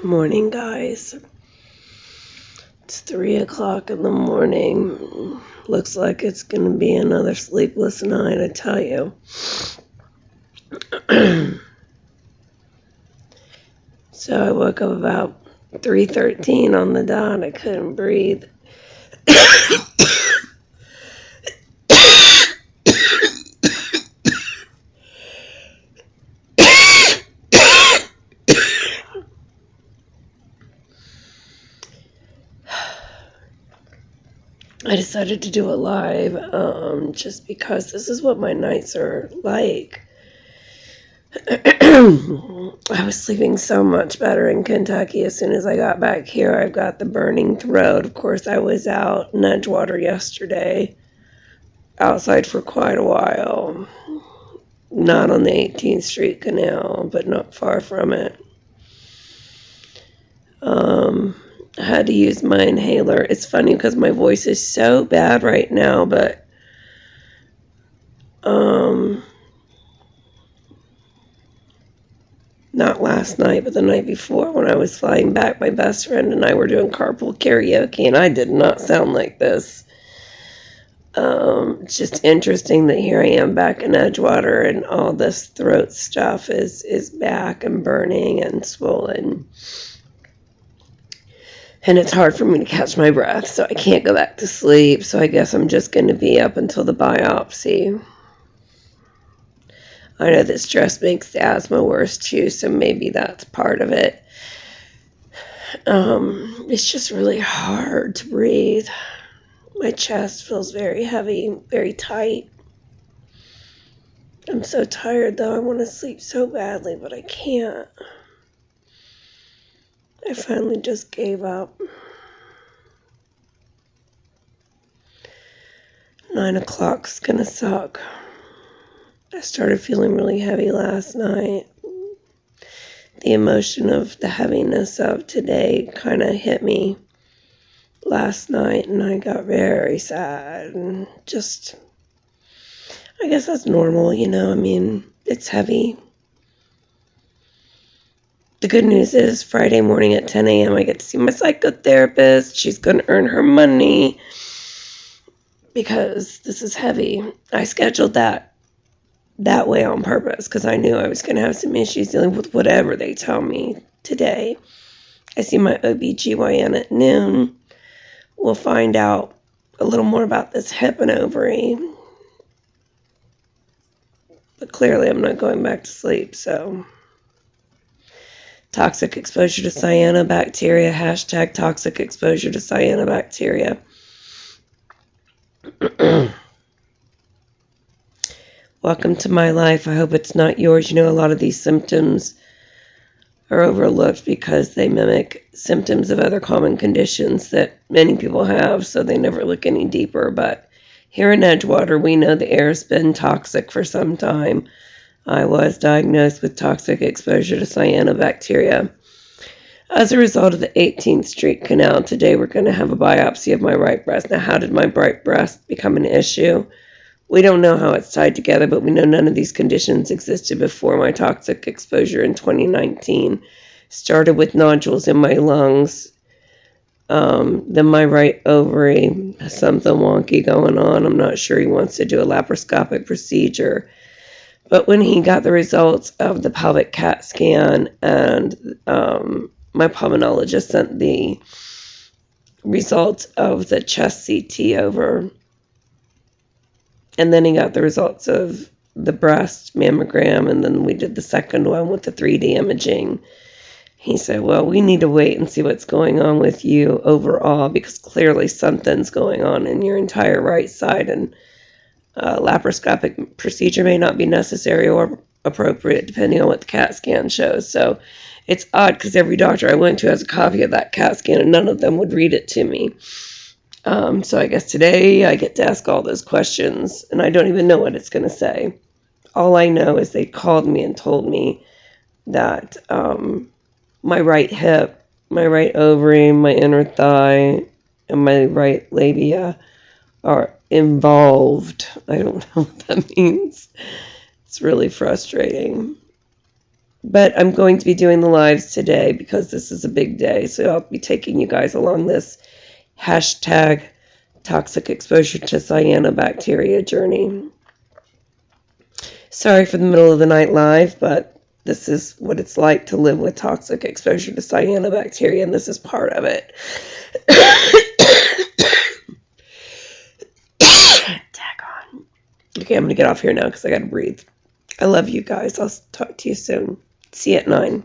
Morning, guys. It's 3 o'clock in the morning. Looks like it's going to be another sleepless night, I tell you. So I woke up about 3:13 on the dot. I couldn't breathe. I decided to do it live just because this is what my nights are like. I was sleeping so much better in Kentucky. As soon as I got back here, I've got the burning throat. Of course, I was out in Edgewater yesterday, outside for quite a while. Not on the 18th Street Canal, but not far from it. I had to use my inhaler. It's funny because my voice is so bad right now, but not last night, but the night before when I was flying back, my best friend and I were doing carpool karaoke, and I did not sound like this. It's just interesting that here I am back in Edgewater and all this throat stuff is back and burning and swollen. And it's hard for me to catch my breath, so I can't go back to sleep. So I guess I'm just going to be up until the biopsy. I know that stress makes the asthma worse too, so maybe that's part of it. It's just really hard to breathe. My chest feels very heavy, very tight. I'm so tired though. I want to sleep so badly, but I can't. I finally just gave up. 9 o'clock's gonna suck. I started feeling really heavy last night. The emotion of the heaviness of today kind of hit me last night, and I got very sad. And just, I guess that's normal, you know? I mean, it's heavy. The good news is Friday morning at 10 a.m. I get to see my psychotherapist. She's going to earn her money because this is heavy. I scheduled that way on purpose because I knew I was going to have some issues dealing with whatever they tell me today. I see my OBGYN at noon. We'll find out a little more about this hip and ovary. But clearly I'm not going back to sleep, so... Toxic exposure to cyanobacteria, hashtag toxic exposure to cyanobacteria. Welcome to my life. I hope it's not yours. You know, a lot of these symptoms are overlooked because they mimic symptoms of other common conditions that many people have, so they never look any deeper. But here in Edgewater, we know the air has been toxic for some time. I was diagnosed with toxic exposure to cyanobacteria. As a result of the 18th Street Canal, today we're going to have a biopsy of my right breast. Now, how did my right breast become an issue? We don't know how it's tied together, but we know none of these conditions existed before my toxic exposure in 2019. Started with nodules in my lungs. Then my right ovary has something wonky going on. I'm not sure he wants to do a laparoscopic procedure. But when he got the results of the pelvic CAT scan and my pulmonologist sent the results of the chest CT over, and then he got the results of the breast mammogram, and then we did the second one with the 3D imaging. He said, well, we need to wait and see what's going on with you overall because clearly something's going on in your entire right side, and laparoscopic procedure may not be necessary or appropriate depending on what the CAT scan shows. So it's odd because every doctor I went to has a copy of that CAT scan and none of them would read it to me. So I guess today I get to ask all those questions and I don't even know what it's going to say. All I know is they called me and told me that my right hip, my right ovary, my inner thigh, and my right labia are involved. I don't know what that means. It's really frustrating. But I'm going to be doing the lives today because this is a big day. So I'll be taking you guys along this hashtag toxic exposure to cyanobacteria journey. Sorry for the middle of the night live, but this is what it's like to live with toxic exposure to cyanobacteria, and this is part of it. Daggone. Okay, I'm going to get off here now because I got to breathe. I love you guys. I'll talk to you soon. See you at 9.